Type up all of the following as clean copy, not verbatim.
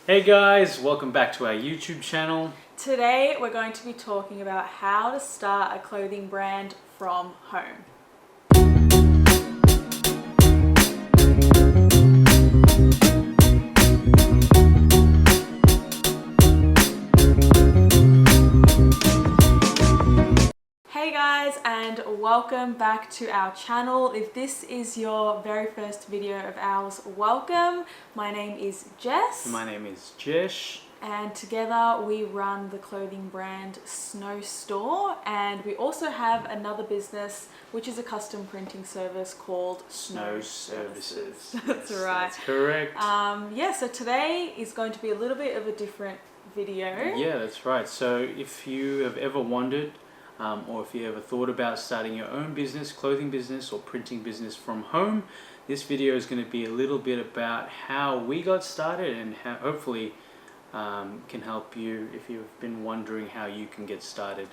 Hey guys, welcome back to our YouTube channel. Today we're going to be talking about how to start a clothing brand from home. Hey guys, and welcome back to our channel. If this is your very first video of ours, welcome. My name is Jess. My name is Jesh. And together we run the clothing brand Snow Store, and we also have another business which is a custom printing service called Snow Services. That's right. That's correct. So today is going to be a little bit of a different video. Yeah, that's right. So if you have ever wondered or if you ever thought about starting your own business, clothing business or printing business from home, this video is going to be a little bit about how we got started and how hopefully can help you if you've been wondering how you can get started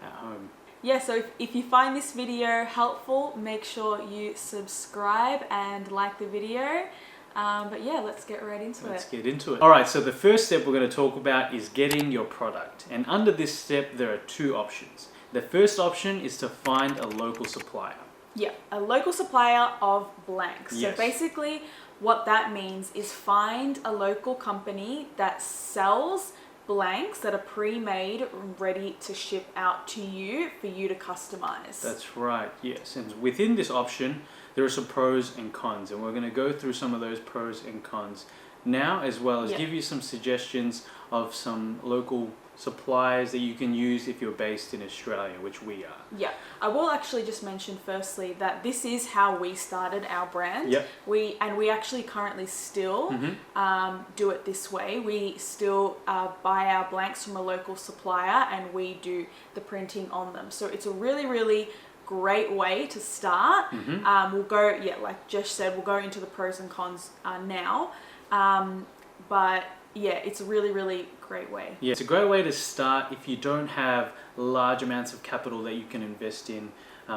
at home. Yeah, so if you find this video helpful, make sure you subscribe and like the video. But yeah, let's get right into it. Let's get into it. All right, so the first step we're going to talk about is getting your product. And under this step, there are two options. The first option is to find a local supplier. Yeah, a local supplier of blanks. Yes. So basically what that means is find a local company that sells blanks that are pre-made, ready to ship out to you for you to customize. That's right, yes. And within this option, there are some pros and cons. And we're going to go through some of those pros and cons now, as well as give you some suggestions of some local suppliers that you can use if you're based in Australia, which we are. Yeah, I will actually just mention firstly that this is how we started our brand. Yep. We actually currently still do it this way. We still buy our blanks from a local supplier and we do the printing on them. So it's a really great way to start. We'll go, like Jesh said, we'll go into the pros and cons now. But yeah, it's a really great way. Yeah, it's a great way to start if you don't have large amounts of capital that you can invest in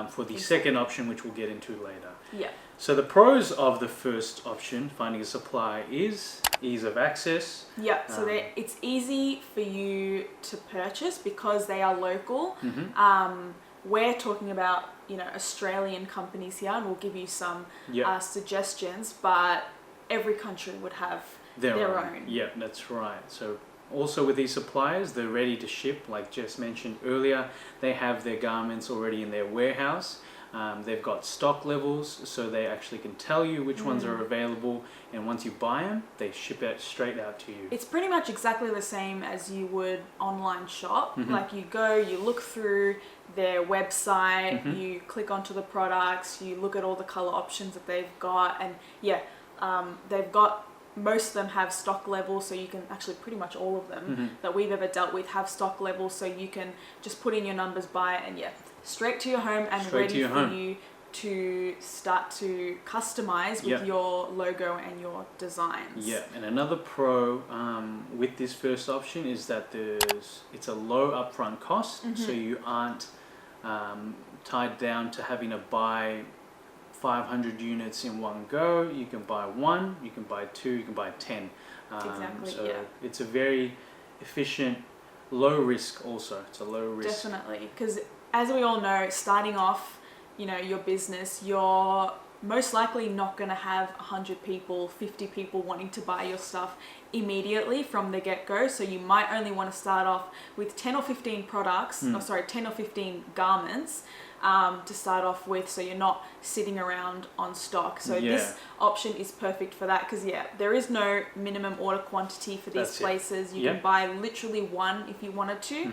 for the second option, which we'll get into later. Yeah. So the pros of the first option, finding a supplier, is ease of access. Yeah, so it's easy for you to purchase because they are local. We're talking about, Australian companies here, and we'll give you some suggestions, but every country would have their own. Yeah, that's right. So also with these suppliers, they're ready to ship. Like Jess mentioned earlier, they have their garments already in their warehouse. They've got stock levels, so they actually can tell you which ones are available, and once you buy them, they ship it straight out to you. It's pretty much exactly the same as you would online shop. Like you go, you look through their website, you click onto the products, you look at all the color options that they've got, and they've got, most of them have stock levels, so you can actually pretty much all of them that we've ever dealt with have stock levels, so you can just put in your numbers, buy it, and straight to your home and ready for you to start to customize with your logo and your designs. Yeah, and another pro with this first option is that it's a low upfront cost, so you aren't tied down to having to buy 500 units in one go. You can buy one, you can buy two, you can buy 10. Exactly, so it's a very efficient, low risk also. It's a low risk. Definitely, because as we all know, starting off, your business, you're most likely not going to have 100 people, 50 people wanting to buy your stuff immediately from the get-go. So you might only want to start off with 10 or 15 products, 10 or 15 garments to start off with, so you're not sitting around on stock. So this option is perfect for that, because there is no minimum order quantity for these places. You can buy literally one if you wanted to.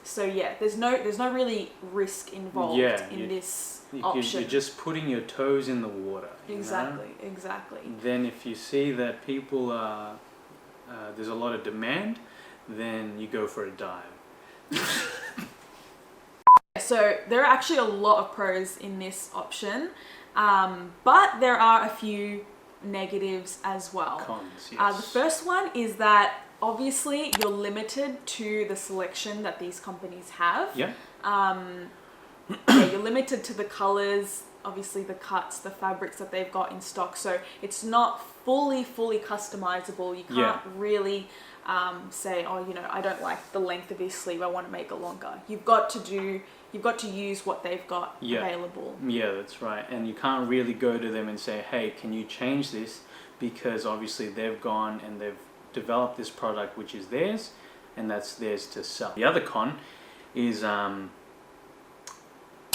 So there's no really risk involved in this option. You're just putting your toes in the water. Exactly. Then if you see that people there's a lot of demand, then you go for a dive. So there are actually a lot of pros in this option, but there are a few negatives as well. Cons, yes. The first one is that obviously you're limited to the selection that these companies have. You're limited to the colors, obviously the cuts, the fabrics that they've got in stock. So it's not fully customizable. You can't really say, oh, you know, I don't like the length of this sleeve, I want to make it longer. You've got to use what they've got available. Yeah, that's right. And you can't really go to them and say, hey, can you change this? Because obviously they've gone and they've developed this product which is theirs, and that's theirs to sell. The other con is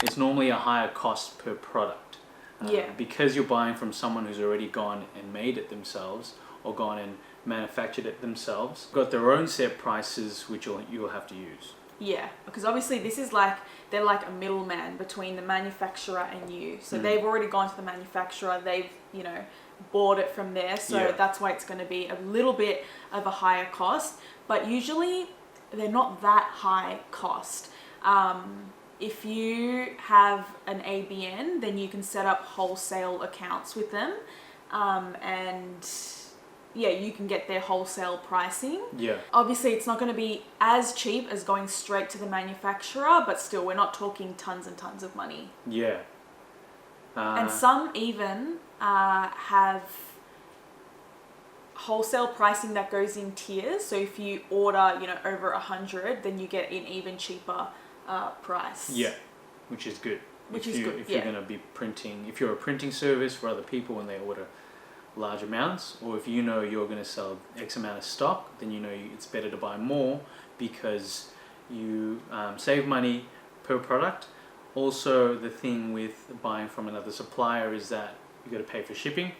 it's normally a higher cost per product. Because you're buying from someone who's already gone and made it themselves, or gone and manufactured it themselves, got their own set prices which you'll have to use. Yeah, because obviously this is like, they're like a middleman between the manufacturer and you. So they've already gone to the manufacturer, they've, you know, bought it from there. So that's why it's going to be a little bit of a higher cost. But usually they're not that high cost. If you have an ABN, then you can set up wholesale accounts with them. And yeah, you can get their wholesale pricing. Yeah. Obviously, it's not going to be as cheap as going straight to the manufacturer, but still, we're not talking tons and tons of money. Yeah. And some even have wholesale pricing that goes in tiers. So if you order, you know, over 100, then you get an even cheaper price. Yeah, which is good. If you're going to be printing, if you're a printing service for other people when they order large amounts, or if you know you're going to sell X amount of stock, then you know it's better to buy more because you save money per product. Also, the thing with buying from another supplier is that you got to pay for shipping,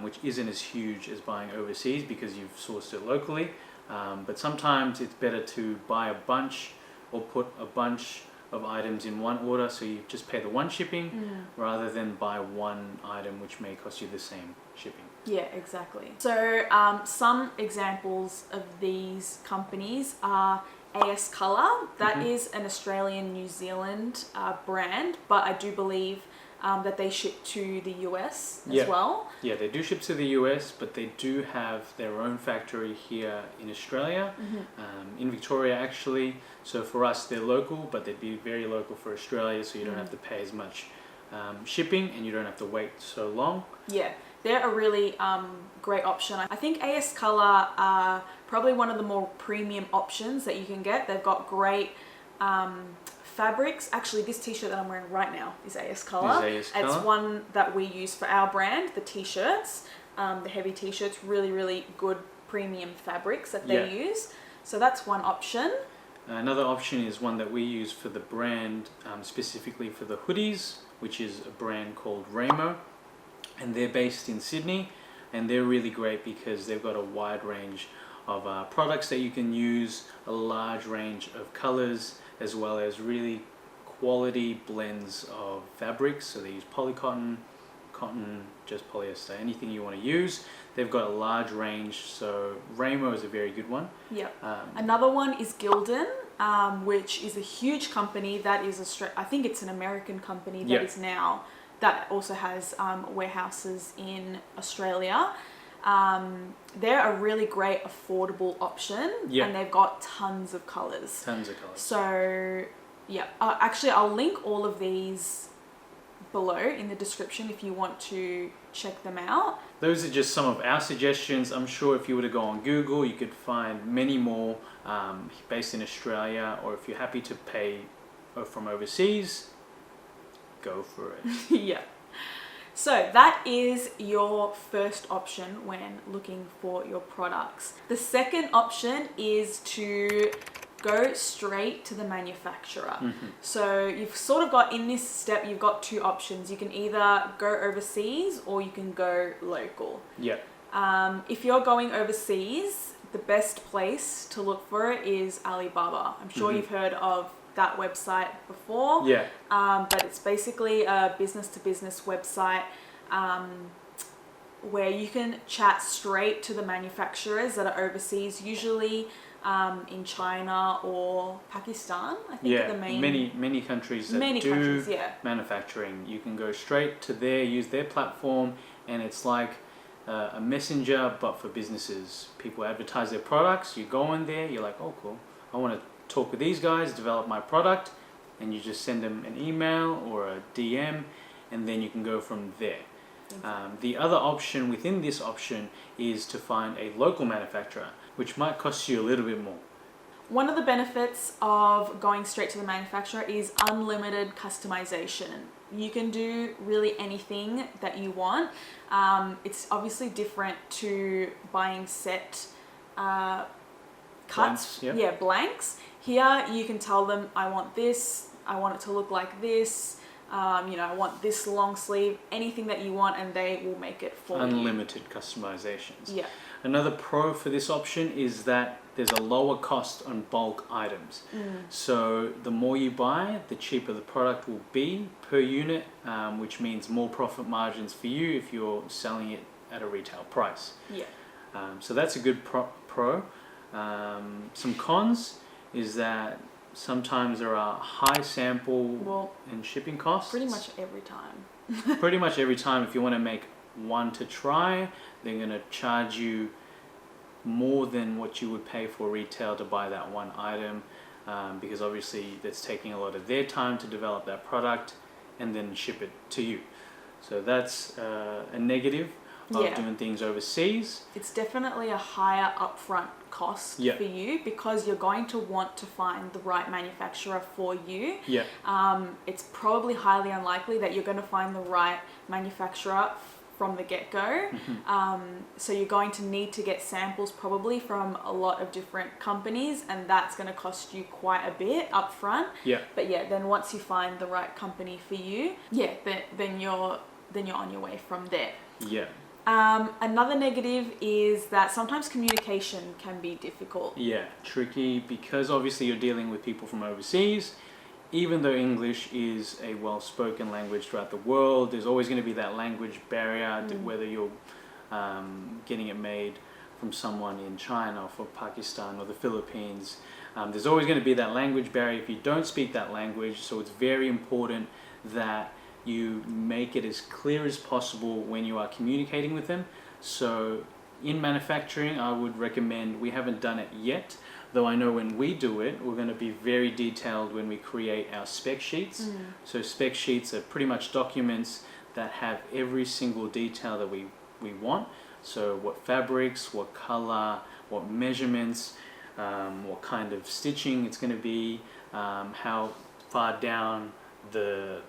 which isn't as huge as buying overseas because you've sourced it locally. But sometimes it's better to buy a bunch or put a bunch of items in one order, so you just pay the one shipping rather than buy one item which may cost you the same shipping. Yeah, exactly. So some examples of these companies are AS Colour. That is an Australian New Zealand brand, but I do believe that they ship to the US as well. Yeah, they do ship to the US, but they do have their own factory here in Australia, in Victoria actually. So for us, they're local, but they'd be very local for Australia, so you don't have to pay as much shipping and you don't have to wait so long. Yeah, they're a really great option. I think AS Colour are probably one of the more premium options that you can get. They've got great fabrics. Actually, this t-shirt that I'm wearing right now is AS Colour. It's one that we use for our brand, the t-shirts, the heavy t-shirts, really good premium fabrics that they use. So that's one option. Another option is one that we use for the brand, specifically for the hoodies, which is a brand called Ramo, and they're based in Sydney, and they're really great because they've got a wide range of products that you can use, a large range of colors, as well as really quality blends of fabrics. So they use polycotton, cotton, just polyester, anything you want to use. They've got a large range, so Ramo is a very good one. Yeah. Another one is Gildan, which is a huge company that is I think it's an American company that is now, that also has warehouses in Australia. They're a really great affordable option, and they've got tons of colors. So yeah, actually I'll link all of these below in the description if you want to check them out. Those are just some of our suggestions. I'm sure if you were to go on Google, you could find many more based in Australia, or if you're happy to pay from overseas, go for it. Yeah. So that is your first option when looking for your products. The second option is to go straight to the manufacturer. So you've sort of got, in this step, you've got two options. You can either go overseas or you can go local. Yeah. If you're going overseas, the best place to look for it is Alibaba. I'm sure you've heard of that website before. Yeah. But it's basically a business-to-business website where you can chat straight to the manufacturers that are overseas, usually in China or Pakistan. I think are the main... many countries that do manufacturing. You can go straight to there, use their platform, and it's like a messenger but for businesses. People advertise their products, you go in there, you're like, oh cool, I want to talk with these guys, develop my product, and you just send them an email or a DM, and then you can go from there. The other option within this option is to find a local manufacturer, which might cost you a little bit more. One of the benefits of going straight to the manufacturer is unlimited customization. You can do really anything that you want. It's obviously different to buying set cuts, Blanks, yep. Blanks. Here you can tell them, I want this, I want it to look like this, I want this long sleeve, anything that you want, and they will make it for you. Unlimited customizations. Yeah. Another pro for this option is that there's a lower cost on bulk items. So the more you buy, the cheaper the product will be per unit, which means more profit margins for you if you're selling it at a retail price. Yeah. So that's a good pro. Some cons is that sometimes there are high sample and shipping costs. Pretty much every time. Pretty much every time. If you want to make one to try, they're going to charge you more than what you would pay for retail to buy that one item, because obviously that's taking a lot of their time to develop that product and then ship it to you. So that's a negative of doing things overseas. It's definitely a higher upfront cost for you, because you're going to want to find the right manufacturer for you. It's probably highly unlikely that you're going to find the right manufacturer from the get-go. So you're going to need to get samples probably from a lot of different companies, and that's going to cost you quite a bit up front. But then once you find the right company for you, then you're on your way from there. Another negative is that sometimes communication can be difficult. Tricky, because obviously you're dealing with people from overseas. Even though English is a well-spoken language throughout the world, there's always going to be that language barrier, whether you're getting it made from someone in China or from Pakistan or the Philippines. There's always going to be that language barrier if you don't speak that language, so it's very important that you make it as clear as possible when you are communicating with them. So in manufacturing, I would recommend, we haven't done it yet, though I know when we do it, we're going to be very detailed when we create our spec sheets. So spec sheets are pretty much documents that have every single detail that we want. So what fabrics, what color, what measurements, what kind of stitching it's going to be, how far down the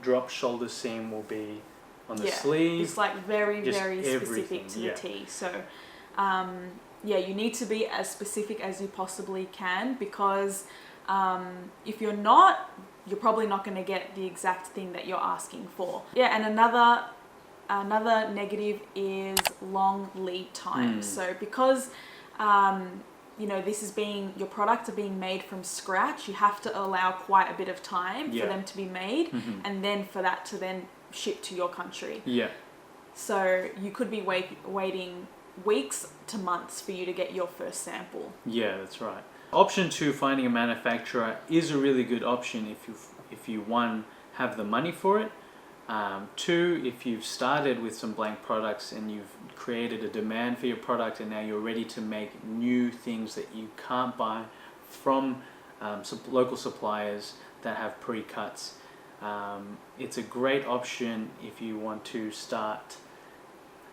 drop shoulder seam will be on the sleeve. It's like very specific to the T. So you need to be as specific as you possibly can, because if you're not, you're probably not going to get the exact thing that you're asking for. And another negative is long lead time. So because your products are being made from scratch, you have to allow quite a bit of time for them to be made, and then for that to then ship to your country. So you could be waiting weeks to months for you to get your first sample. That's right. Option 2, finding a manufacturer, is a really good option if you one, have the money for it. 2, if you've started with some blank products and you've created a demand for your product and now you're ready to make new things that you can't buy from local suppliers that have pre-cuts. It's a great option if you want to start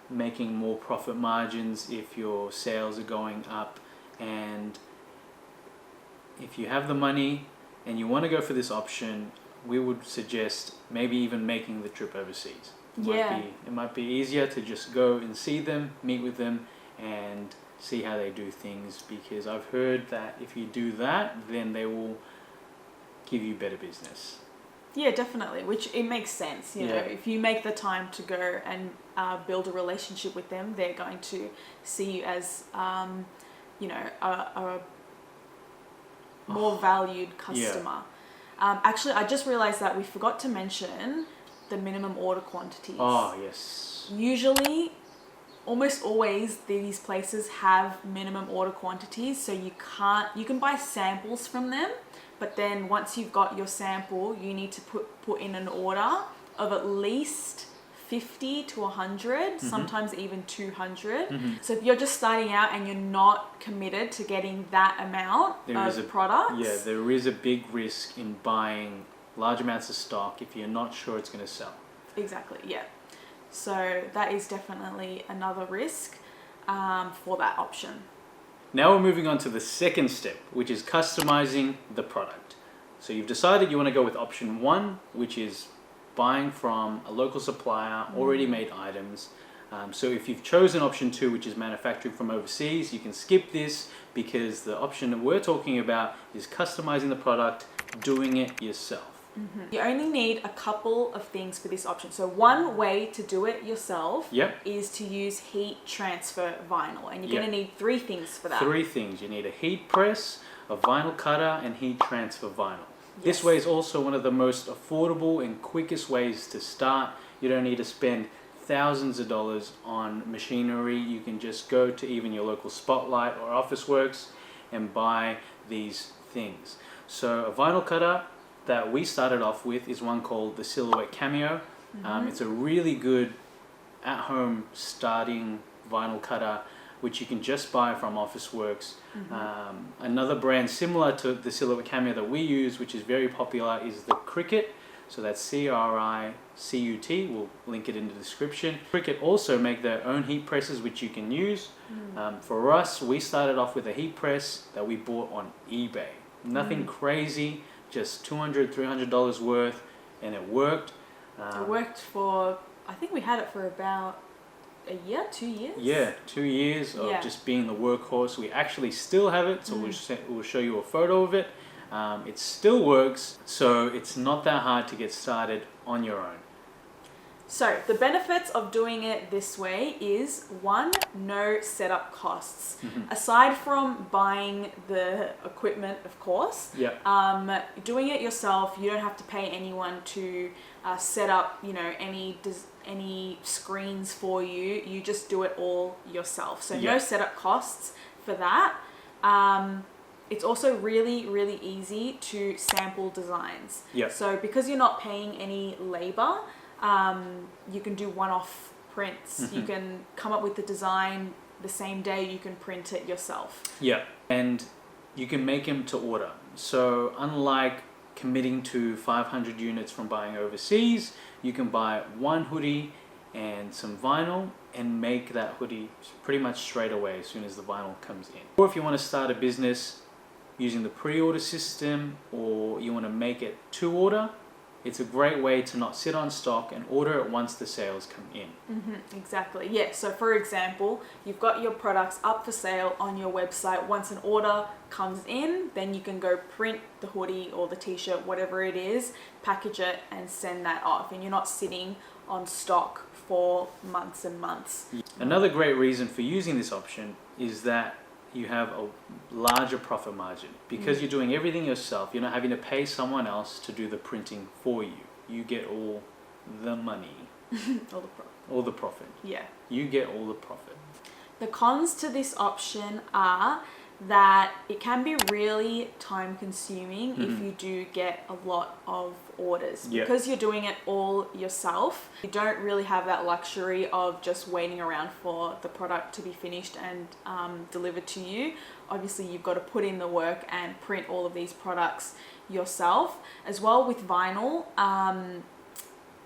making more profit margins, if your sales are going up, and if you have the money and you want to go for this option, we would suggest maybe even making the trip overseas. It might be easier to just go and see them, meet with them, and see how they do things, because I've heard that if you do that, then they will give you better business. Definitely, which it makes sense. You know, if you make the time to go and build a relationship with them, they're going to see you as a more valued customer. Actually, I just realized that we forgot to mention the minimum order quantities. Usually, almost always, these places have minimum order quantities, so you can buy samples from them, but then once you've got your sample, you need to put in an order of at least 50 to 100, sometimes even 200. So if you're just starting out and you're not committed to getting that amount of products, there is a big risk in buying large amounts of stock if you're not sure it's going to sell. Exactly, So that is definitely another risk for that option. Now we're moving on to the second step, which is customizing the product. So you've decided you want to go with option 1, which is buying from a local supplier, already made items. So if you've chosen option 2, which is manufacturing from overseas, you can skip this, because the option that we're talking about is customizing the product, doing it yourself. You only need a couple of things for this option. So one way to do it yourself is to use heat transfer vinyl, and you're going to need 3 things for that. 3 things. You need a heat press, a vinyl cutter, and heat transfer vinyl. This way is also one of the most affordable and quickest ways to start. You don't need to spend thousands of dollars on machinery. You can just go to even your local Spotlight or Officeworks and buy these things. So a vinyl cutter that we started off with is one called the Silhouette Cameo. It's a really good at-home starting vinyl cutter, which you can just buy from Officeworks. Another brand similar to the Silhouette Cameo that we use, which is very popular, is the Cricut. So that's C-R-I-C-U-T. We'll link it in the description. Cricut also make their own heat presses, which you can use. For us, we started off with a heat press that we bought on eBay. Nothing crazy, just $200, $300 worth, and it worked. It worked for, I think we had it for about a year, 2 years? Yeah, 2 years of just being the workhorse. We actually still have it, so we'll show you a photo of it. It still works, so it's not that hard to get started on your own. So the benefits of doing it this way is 1, no setup costs. Aside from buying the equipment, of course, doing it yourself, you don't have to pay anyone to set up, any screens for you. You just do it all yourself. So no setup costs for that. It's also really, really easy to sample designs. So because you're not paying any labor, you can do one-off prints. You can come up with the design the same day. You can print it yourself. And you can make them to order. So unlike committing to 500 units from buying overseas, you can buy 1 hoodie and some vinyl and make that hoodie pretty much straight away as soon as the vinyl comes in. Or if you want to start a business using the pre-order system, or you want to make it to order, it's a great way to not sit on stock and order it once the sales come in. Exactly. Yeah. So for example, you've got your products up for sale on your website. Once an order comes in, then you can go print the hoodie or the t-shirt, whatever it is, package it and send that off. And you're not sitting on stock for months and months. Another great reason for using this option is that you have a larger profit margin. Because you're doing everything yourself, you're not having to pay someone else to do the printing for you. You get all the money. All the profit. Yeah. You get all the profit. The cons to this option are that it can be really time consuming if you do get a lot of orders. Because you're doing it all yourself, you don't really have that luxury of just waiting around for the product to be finished and delivered to you. Obviously, you've got to put in the work and print all of these products yourself. As well with vinyl,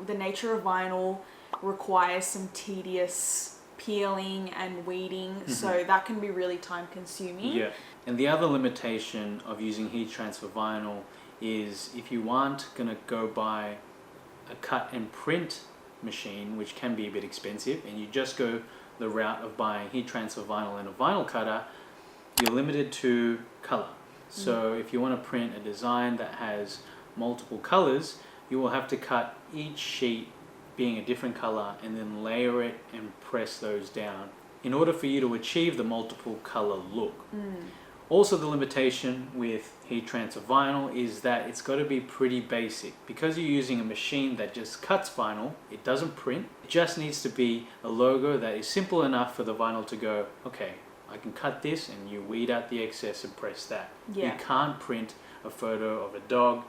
the nature of vinyl requires some tedious peeling and weeding, so that can be really time consuming. And the other limitation of using heat transfer vinyl is if you aren't gonna go buy a cut and print machine, which can be a bit expensive, and you just go the route of buying heat transfer vinyl and a vinyl cutter, you're limited to color. So if you want to print a design that has multiple colors, you will have to cut each sheet being a different color and then layer it and press those down in order for you to achieve the multiple color look. Also, the limitation with heat transfer vinyl is that it's got to be pretty basic. Because you're using a machine that just cuts vinyl, it doesn't print. It just needs to be a logo that is simple enough for the vinyl to go, okay, I can cut this, and you weed out the excess and press that. You can't print a photo of a dog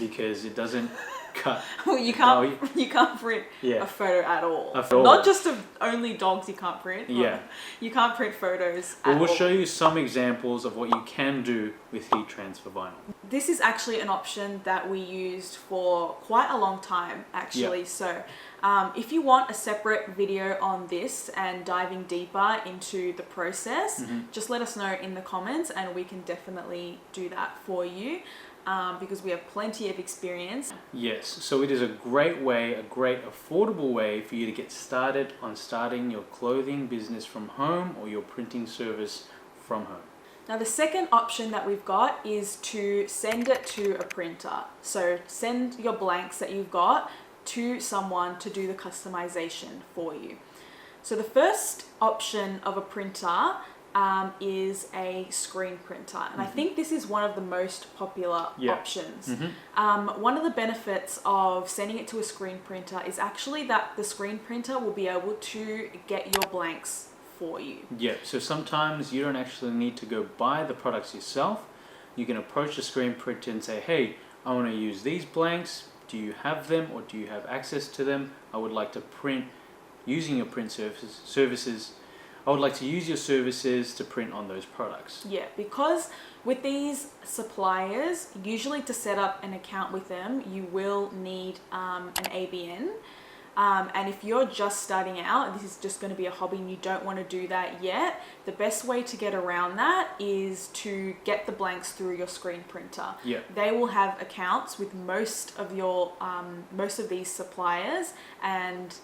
because it doesn't cut. Well, you can't print Yeah. a photo at all. A photo. Not just of only dogs you can't print. Yeah. You can't print photos Well, at we'll all. show you some examples of what you can do with heat transfer vinyl. This is actually an option that we used for quite a long time, actually. Yeah. So if you want a separate video on this and diving deeper into the process, just let us know in the comments and we can definitely do that for you because we have plenty of experience. Yes, so it is a great way, a great affordable way for you to get started on starting your clothing business from home or your printing service from home. Now the second option that we've got is to send it to a printer. So send your blanks that you've got to someone to do the customization for you. So the first option of a printer is a screen printer, and I think this is one of the most popular options. One of the benefits of sending it to a screen printer is actually that the screen printer will be able to get your blanks for you. Yeah, so sometimes you don't actually need to go buy the products yourself. You can approach the screen printer and say, hey, I want to use these blanks. Do you have them or do you have access to them? I would like to print using your print services. I would like to use your services to print on those products. Yeah, because with these suppliers, usually to set up an account with them, you will need an ABN. And if you're just starting out, this is just going to be a hobby and you don't want to do that yet, the best way to get around that is to get the blanks through your screen printer. Yeah. They will have accounts with most of these suppliers, and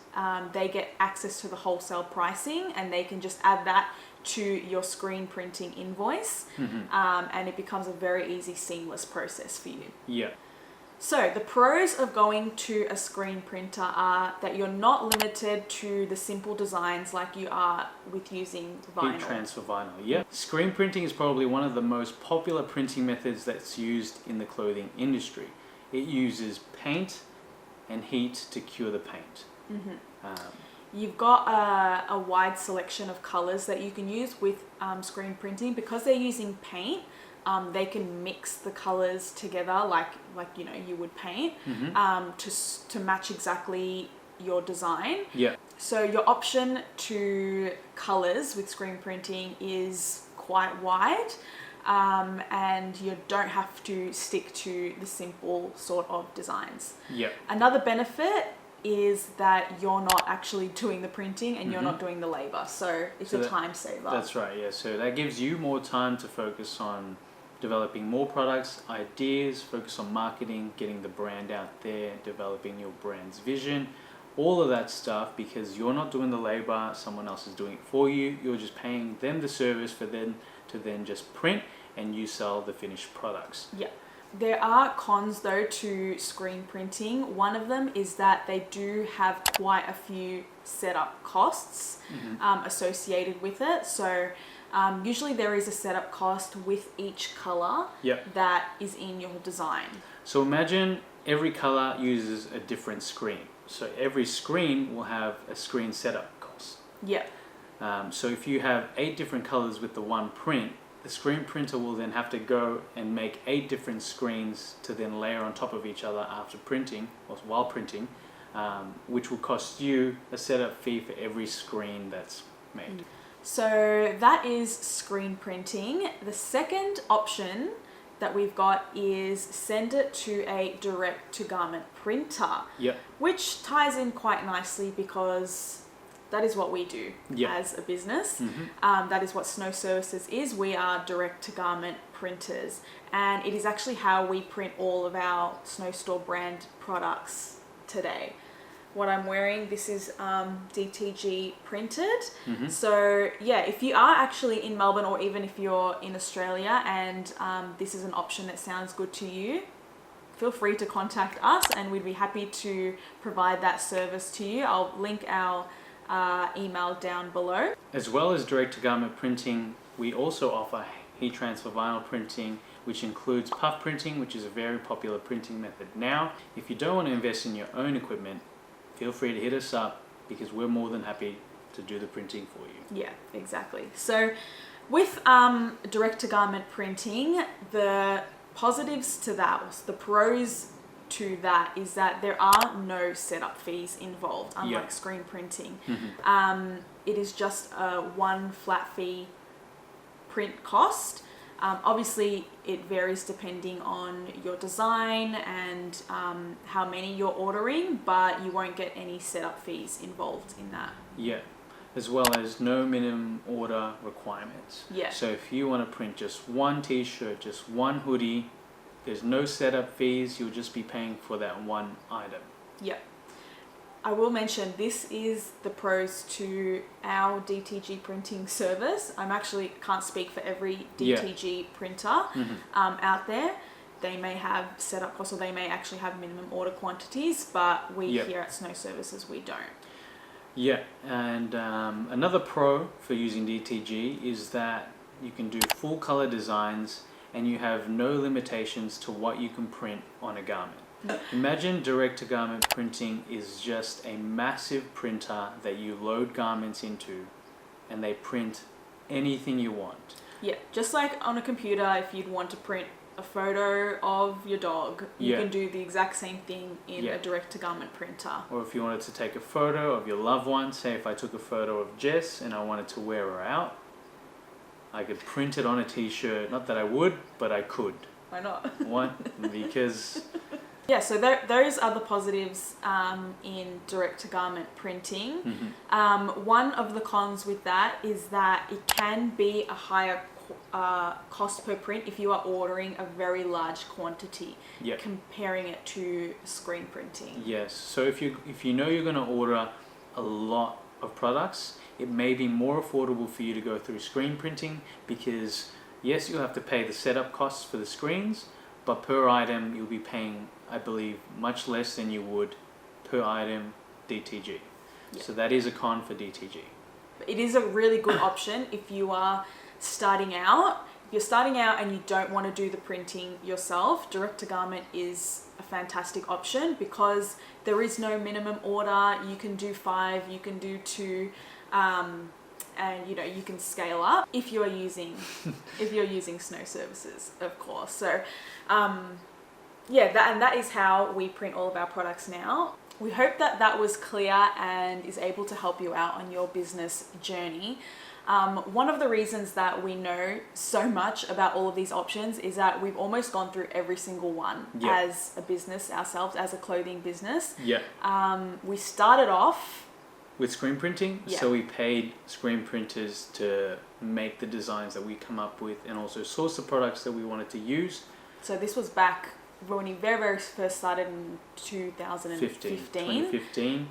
they get access to the wholesale pricing, and they can just add that to your screen printing invoice, and it becomes a very easy, seamless process for you. Yeah. So the pros of going to a screen printer are that you're not limited to the simple designs like you are with using vinyl. Heat transfer vinyl, yeah. Screen printing is probably one of the most popular printing methods that's used in the clothing industry. It uses paint and heat to cure the paint. You've got a wide selection of colors that you can use with screen printing. Because they're using paint, they can mix the colors together like you know you would paint to match exactly your design. Yeah. So your option to colors with screen printing is quite wide, and you don't have to stick to the simple sort of designs. Yeah. Another benefit is that you're not actually doing the printing and you're not doing the labor, so it's a time saver. That's right, yeah. So that gives you more time to focus on developing more products, ideas, focus on marketing, getting the brand out there, developing your brand's vision, all of that stuff, because you're not doing the labor, someone else is doing it for you. You're just paying them the service for them to then just print and you sell the finished products. Yeah. There are cons though to screen printing. One of them is that they do have quite a few setup costs associated with it. So usually there is a setup cost with each color that is in your design. So imagine every color uses a different screen. So every screen will have a screen setup cost. Yeah. So if you have 8 different colors with the one print, the screen printer will then have to go and make 8 different screens to then layer on top of each other after printing or while printing, which will cost you a setup fee for every screen that's made. So that is screen printing. The second option that we've got is send it to a direct to garment printer, which ties in quite nicely because that is what we do as a business. That is what Snow Services is. We are direct to garment printers, and it is actually how we print all of our Snow Store brand products today. What I'm wearing, this is DTG printed. So yeah, if you are actually in Melbourne or even if you're in Australia and this is an option that sounds good to you, feel free to contact us and we'd be happy to provide that service to you. I'll link our email down below. As well as direct to garment printing, we also offer heat transfer vinyl printing, which includes puff printing, which is a very popular printing method now. If you don't want to invest in your own equipment, feel free to hit us up because we're more than happy to do the printing for you. Yeah, exactly. So with direct to garment printing, the positives to that, the pros to that is that there are no setup fees involved, unlike screen printing. It is just a one flat fee print cost. Obviously, it varies depending on your design and how many you're ordering, but you won't get any setup fees involved in that. Yeah, as well as no minimum order requirements. Yeah. So if you want to print just one t-shirt, just one hoodie, there's no setup fees. You'll just be paying for that one item. Yep. I will mention this is the pros to our DTG printing service. I'm actually can't speak for every DTG printer out there. They may have setup costs, or they may actually have minimum order quantities, but we here at Snow Services, we don't. Yeah, and another pro for using DTG is that you can do full color designs and you have no limitations to what you can print on a garment. Imagine direct-to-garment printing is just a massive printer that you load garments into and they print anything you want. Yeah, just like on a computer, if you'd want to print a photo of your dog, you can do the exact same thing in a direct-to-garment printer. Or if you wanted to take a photo of your loved one, say if I took a photo of Jess and I wanted to wear her out, I could print it on a t-shirt. Not that I would, but I could. Why not? One, because... Yeah, so those are the positives in direct-to-garment printing. One of the cons with that is that it can be a higher cost per print if you are ordering a very large quantity, comparing it to screen printing. Yes, so if you know you're going to order a lot of products, it may be more affordable for you to go through screen printing because yes, you'll have to pay the setup costs for the screens, but per item you'll be paying, I believe, much less than you would per item DTG. So that is a con for DTG. It is a really good option if you are starting out. If you're starting out and you don't want to do the printing yourself, direct-to-garment is a fantastic option because there is no minimum order. You can do 5, you can do 2, and you can scale up if you're using Snow Services, of course. So that is how we print all of our products now. We hope that was clear and is able to help you out on your business journey. One of the reasons that we know so much about all of these options is that we've almost gone through every single one as a business ourselves, as a clothing business. We started off with screen printing, so we paid screen printers to make the designs that we come up with and also source the products that we wanted to use. So this was back when we very first started in 2015.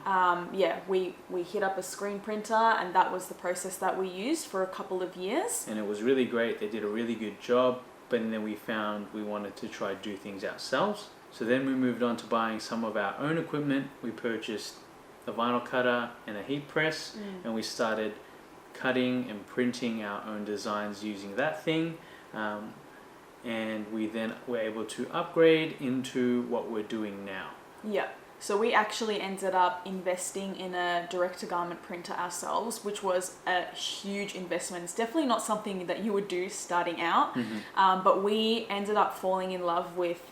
We hit up a screen printer and that was the process that we used for a couple of years. And it was really great. They did a really good job, but then we found we wanted to try do things ourselves. So then we moved on to buying some of our own equipment. We purchased a vinyl cutter and a heat press, and we started cutting and printing our own designs using that thing. And we then were able to upgrade into what we're doing now. Yeah. So we actually ended up investing in a direct-to-garment printer ourselves, which was a huge investment. It's definitely not something that you would do starting out, but we ended up falling in love with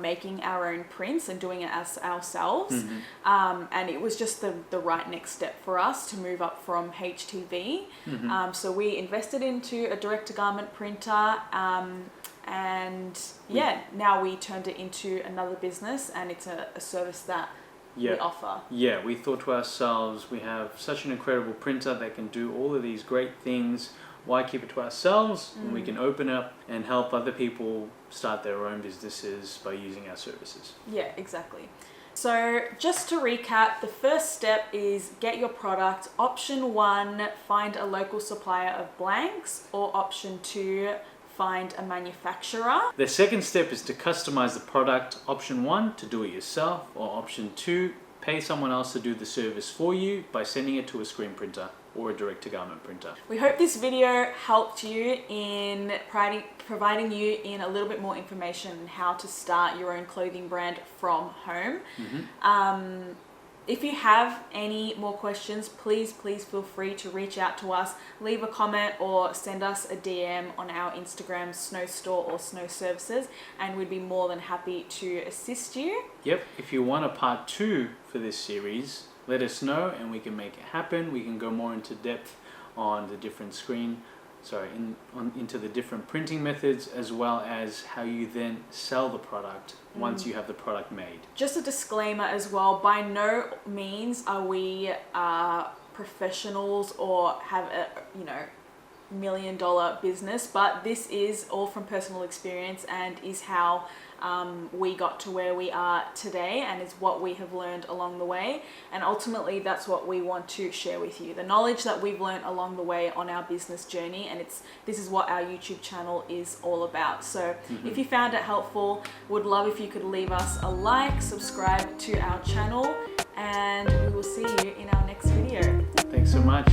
making our own prints and doing it ourselves. And it was just the right next step for us to move up from HTV. So we invested into a direct-to-garment printer, and now we turned it into another business, and it's a service that we offer. Yeah, we thought to ourselves, we have such an incredible printer that can do all of these great things. Why keep it to ourselves when we can open up and help other people start their own businesses by using our services? Yeah, exactly. So just to recap, the first step is get your product. Option 1, find a local supplier of blanks, or option 2, find a manufacturer. The second step is to customize the product. Option 1, to do it yourself, or option 2, pay someone else to do the service for you by sending it to a screen printer or a direct-to-garment printer. We hope this video helped you in providing you in a little bit more information on how to start your own clothing brand from home. If you have any more questions, please feel free to reach out to us, leave a comment or send us a DM on our Instagram, Snow Store or Snow Services, and we'd be more than happy to assist you. Yep, if you want a part 2 for this series, let us know and we can make it happen. We can go more into depth on the different into the different printing methods, as well as how you then sell the product once you have the product made. Just a disclaimer as well, by no means are we professionals or have a $1 million business, but this is all from personal experience and is how we got to where we are today, and is what we have learned along the way, and ultimately that's what we want to share with you, the knowledge that we've learned along the way on our business journey, and this is what our YouTube channel is all about. So if you found it helpful, would love if you could leave us a like, subscribe to our channel, and we will see you in our next video. Thanks so much.